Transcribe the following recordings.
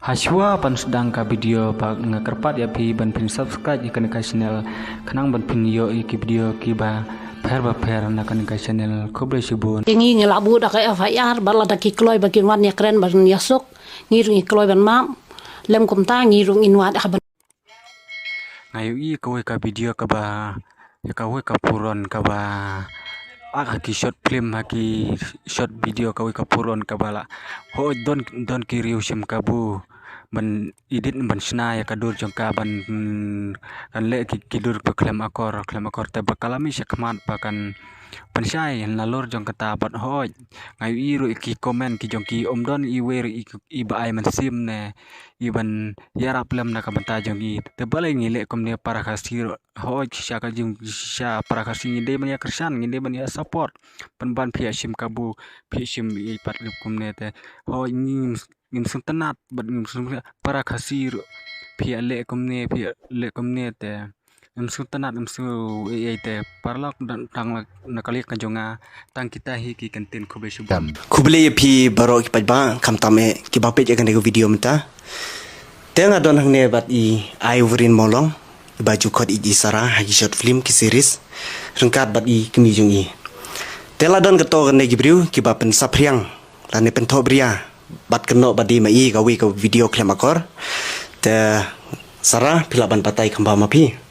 Haswa pan sedang ka video pak ngakerpat ya pi ban pin subscribe ikan ka channel kanang ban pin yo iki video ki ba per na kan ka channel kobre subun Ingi ngelabu dak FIR bala dak kloy bakin wan ya keren ban yasuk ngirung kloy ban mam lem kumta ngirung inwat ha ngayu i kowe ka video ka ba ya kowe ka puron ka ba haki short film haki short video kowe ka puron ka bala ho don ki riu sim ka bu ban edit ban sna ya kadur jongka ban kan le ki kidur pe klem akor te bakalami syakmat pakan pensai lalur jong kata bat hoj ngayu iru iki komen ki jong ki omdon i wer i ba ai man sim ne iban yara plem na kabanta jong i te balai ngile kom ne para kasir hoj sya ka jong sya para kasir ngide ban ya kersan ngide ban ya support ban pia sim kabu pia sim i pat kom ne te hoj ngim sung tenat bat ngim sung para kasir pia le kom ne te emsu tenat emsu te parlak dan tang nakali kanjonga tang kita hi ki kantin khobe subam Kubele pi baro ki pajba kam tame ki bape je kan video menta tenga don hangne bat I urin molong baju kod I sara hagi short film ki series rengkat bat I kemi jung I tela don keto kan ki briu ki bapen sapriang lane pen bria bat keno badi ma I gawi ka video klem akor te sara pilaban patai kamba mapi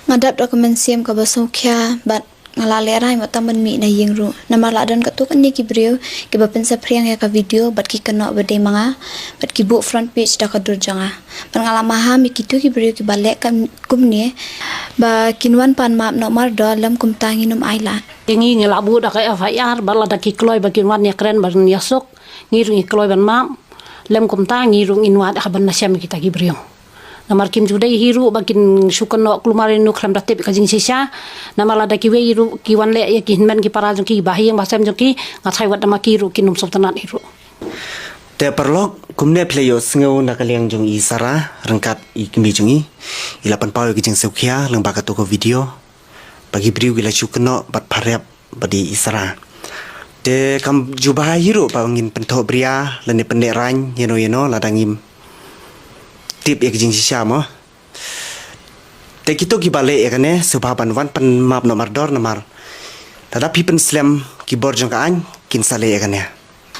ngadap dokumen siam ka basukya bat ngalale rai mataman mi na yingru namar ladan katuk ani ki brio ki bapen sa priang ya ka video bat ki kena bade manga bat ki bu front page da ka dur janga pangalama ha mi kitu ki brio ki balek kam kumne ba kinwan pan map no mar do lam kum tanginum aila Ingi ngelabu dak FIR bala dak kloy bakin wan ya keren ban yasuk ngirung kloy ban mam lem kumta ngirung inwat ha ban nasyam kita gibriyo namar kim judai hiru bakin syukan no klumarin no kram datep kajing sisa namar lada ki we hiru ki wan le ya ki hinman ki para jong ki bahiyang basam jong ki ngathai wat nama ki ru ki num sultanat hiru te perlok kumne playo sngeu nakaliang jong I sara rengkat I kemi jong I ilapan pau ki jing seukhia leng baka to ko video bagi briu gila chukno bat pharep badi I sara te kam jubah hiru pangin pento bria lene pendek ran yeno ladangim tip ek jing sisa mo te kito ki bale ekane subaban wan pen map nomor dor nomor tada pipen slam ki borjong ka an kin sale ekane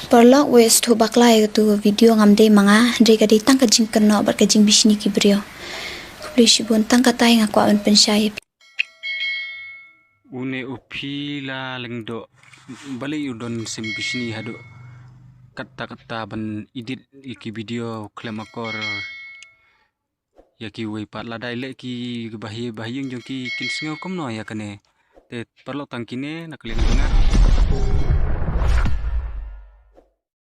perlok wes tu baklai tu video ngamde manga de ka ditang ka jing kena bat ka jing bisni ki brio please bun tang ka tai ngakwa an pensai une upila lengdo bale udon sim bisni hado kata ban edit iki video klem akor ya ki we pat ladai le ki bahiyang jong ki kin sngo kom no ya kane te perlo tangkine nak leng